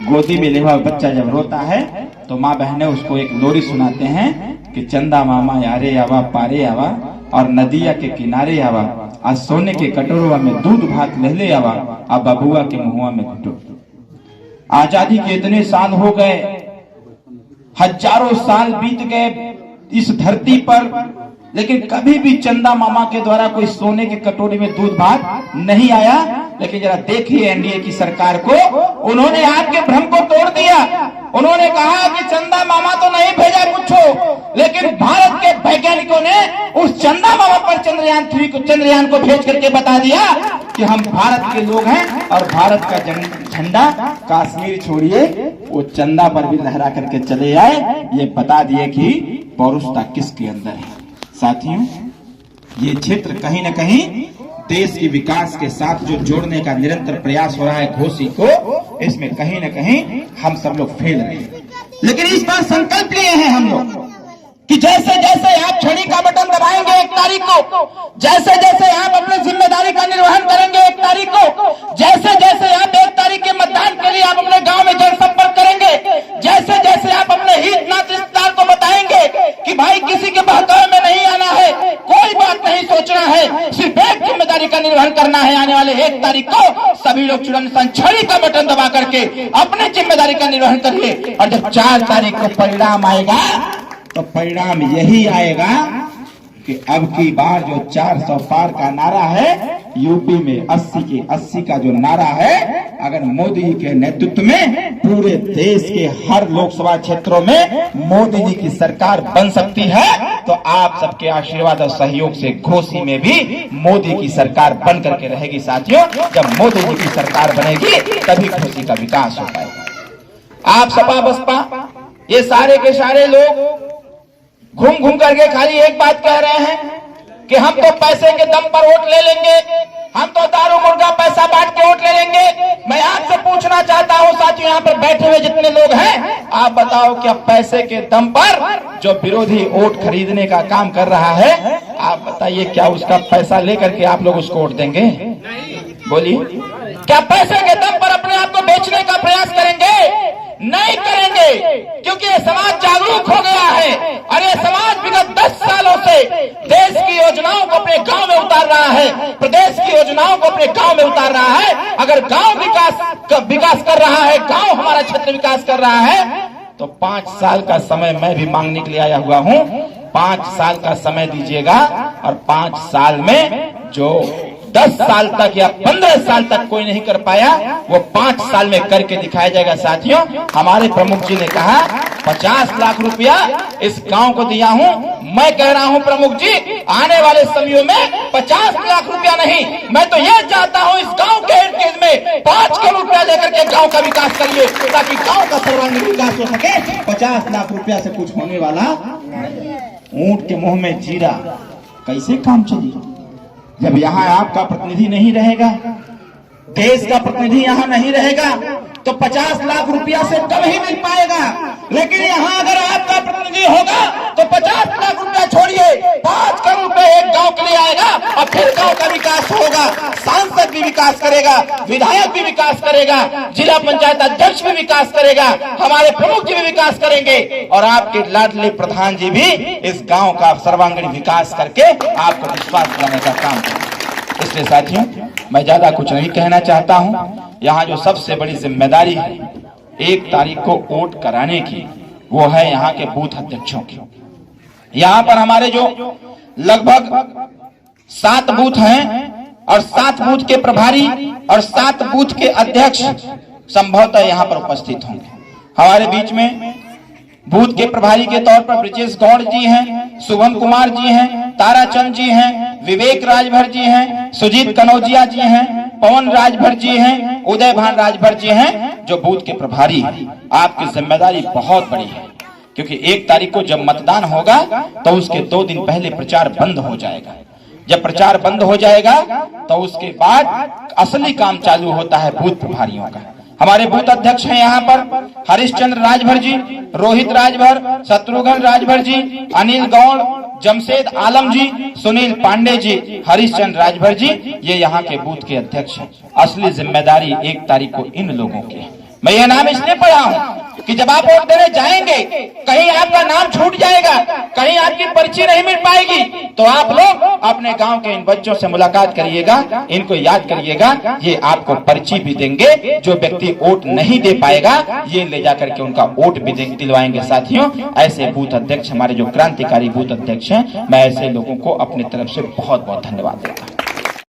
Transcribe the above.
गोदी में लेवा बच्चा जब रोता है तो माँ बहनें उसको एक लोरी सुनाते हैं कि चंदा मामा यारे आवा पारे आवा और नदिया के किनारे आवा, आज सोने के कटोरवा में दूध भात ले आवा, अब बबुआ के मुहुआ में घुटो। आजादी के इतने साल हो गए, हजारों साल बीत गए इस धरती पर, लेकिन कभी भी चंदा मामा के द्वारा कोई सोने के कटोरी में दूध भात नहीं आया। लेकिन जरा देखिए एनडीए की सरकार को, उन्होंने आपके भ्रम को तोड़ दिया। उन्होंने कहा कि चंदा मामा तो नहीं भेजा कुछ हो, लेकिन भारत के वैज्ञानिकों ने उस चंदा मामा पर चंद्रयान को भेज करके बता दिया कि हम भारत के लोग हैं और भारत का झंडा कश्मीर छोड़िए वो चंदा पर भी लहरा करके चले आए। ये बता दिए कि पौरुषता किसके अंदर है। साथियों, ये क्षेत्र कहीं न कहीं देश के विकास के साथ जो जोड़ने का निरंतर प्रयास हो रहा है घोसी को, इसमें कहीं न कहीं हम सब लोग फेल रहे हैं। लेकिन इस बार संकल्प लिए हैं हम लोग कि जैसे जैसे आप छड़ी का बटन दबाएंगे 1 तारीख को, जैसे जैसे आप अपनी जिम्मेदारी का निर्वहन करेंगे 1 तारीख को, जैसे जैसे आप 1 तारीख के मतदान के लिए आप अपने गांव में जनसंपर्क करेंगे, जैसे जैसे आप अपने हित नाते रिश्तेदार को बताएंगे कि भाई किसी के बहकावे में नहीं आना है, कोई बात नहीं सोचना है, सिर्फ एक जिम्मेदारी का निर्वहन करना है। आने वाले 1 तारीख को सभी लोग चुनाव निशान छड़ी का बटन दबा करके अपनी जिम्मेदारी का निर्वहन करिए। और जब 4 तारीख को परिणाम आएगा तो परिणाम यही आएगा कि अब की बार जो 400 पार का नारा है, यूपी में 80 के 80 का जो नारा है, अगर मोदी जी के नेतृत्व में पूरे देश के हर लोकसभा क्षेत्रों में मोदी जी की सरकार बन सकती है, तो आप सबके आशीर्वाद और सहयोग से घोसी में भी मोदी की सरकार बन करके रहेगी। साथियों, जब मोदी जी की सरकार बनेगी तभी घोसी का विकास हो पाएगा। आप सपा बसपा ये सारे के सारे लोग घूम घूम करके खाली एक बात कह रहे हैं कि हम तो पैसे के दम पर वोट ले लेंगे, हम तो दारू मुर्गा पैसा बांट के वोट ले लेंगे। मैं आपसे पूछना चाहता हूं साथियों, यहाँ पर बैठे हुए जितने लोग हैं, आप बताओ क्या पैसे के दम पर जो विरोधी वोट खरीदने का काम कर रहा है, आप बताइए क्या उसका पैसा लेकर के आप लोग उसको वोट देंगे? बोलिए, क्या पैसे के दम पर अपने आप को बेचने का प्रयास करेंगे? नहीं करेंगे, क्योंकि ये समाज जागरूक हो गया है और ये समाज विगत 10 सालों से देश की योजनाओं को अपने गांव में उतार रहा है, प्रदेश की योजनाओं को अपने गांव में उतार रहा है। अगर गांव विकास कर रहा है, गांव हमारा क्षेत्र विकास कर रहा है, तो 5 साल का समय मैं भी मांगने के लिए आया हुआ हूं। 5 साल का समय दीजिएगा और 5 साल में जो 10 साल तक या 15 साल तक कोई नहीं कर पाया, वो 5 साल में करके दिखाया जाएगा। साथियों, हमारे प्रमुख जी ने कहा 50 लाख रुपया इस गांव को दिया हूं। मैं कह रहा हूं प्रमुख जी, आने वाले समयों में 50 लाख रुपया नहीं, मैं तो यह चाहता हूं इस गांव के इर्द में 5 करोड़ रुपया लेकर के गांव का विकास करिए, ताकि गांव का सर्वांगीण विकास हो सके। 50 लाख रुपया से कुछ होने वाला, ऊंट के मुंह में जीरा कैसे काम चलेगा? जब यहाँ आपका प्रतिनिधि नहीं रहेगा, देश का प्रतिनिधि यहाँ नहीं रहेगा, तो 50 लाख रुपया से कम ही मिल पाएगा। लेकिन यहाँ अगर आपका प्रतिनिधि होगा तो 50 लाख रुपया छोड़िए, 5 करोड़ रुपए एक गांव के लिए आएगा और फिर गांव का विकास होगा। सांसद भी विकास करेगा, विधायक भी विकास करेगा, जिला पंचायत अध्यक्ष भी विकास करेगा, हमारे प्रमुख जी भी विकास करेंगे और आपके लाडले प्रधान जी भी इस गांव का सर्वांगीण विकास करके आपको विश्वास दिलाने का काम करेंगे। इसलिए साथियों, मैं ज्यादा कुछ नहीं कहना चाहता हूं। यहाँ जो सबसे बड़ी जिम्मेदारी है 1 तारीख को वोट कराने की, वो है यहाँ के बूथ अध्यक्षों की। यहाँ पर हमारे जो लगभग 7 बूथ हैं और 7 बूथ के प्रभारी और 7 बूथ के अध्यक्ष संभवतः यहाँ पर उपस्थित होंगे। हमारे बीच में बूथ के प्रभारी के तौर पर ब्रिजेश गौड़ जी हैं, शुभम कुमार जी हैं, ताराचंद जी हैं, विवेक राजभर जी हैं, सुजीत कनौजिया जी हैं, पवन राजभर जी हैं, उदय भान राजभर जी हैं, जो बूथ के प्रभारी हैं। आपकी जिम्मेदारी बहुत बड़ी है, क्योंकि 1 तारीख को जब मतदान होगा तो उसके 2 दिन पहले प्रचार बंद हो जाएगा। जब प्रचार बंद हो जाएगा तो उसके बाद असली काम चालू होता है बूथ प्रभारियों का। हमारे बूथ अध्यक्ष हैं यहाँ पर हरिश्चंद्र राजभर जी, रोहित राजभर, शत्रुघ्न राजभर जी, अनिल गौड़, जमशेद आलम जी, सुनील पांडे जी, हरिश्चंद्र राजभर जी, ये यहाँ के बूथ के अध्यक्ष हैं। असली जिम्मेदारी 1 तारीख को इन लोगों की है। मैं यह नाम इसलिए पढ़ा हूं कि जब आप वोट देने जाएंगे, कहीं आपका नाम छूट जाएगा, कहीं आपकी पर्ची नहीं मिल पाएगी, तो आप लोग अपने गांव के इन बच्चों से मुलाकात करिएगा, इनको याद करिएगा, ये आपको पर्ची भी देंगे। जो व्यक्ति वोट नहीं दे पाएगा, ये ले जाकर के उनका वोट भी दिलवाएंगे। साथियों, ऐसे बूथ अध्यक्ष, हमारे जो क्रांतिकारी बूथ अध्यक्ष हैं, मैं ऐसे लोगों को अपनी तरफ से बहुत बहुत धन्यवाद देता हूं।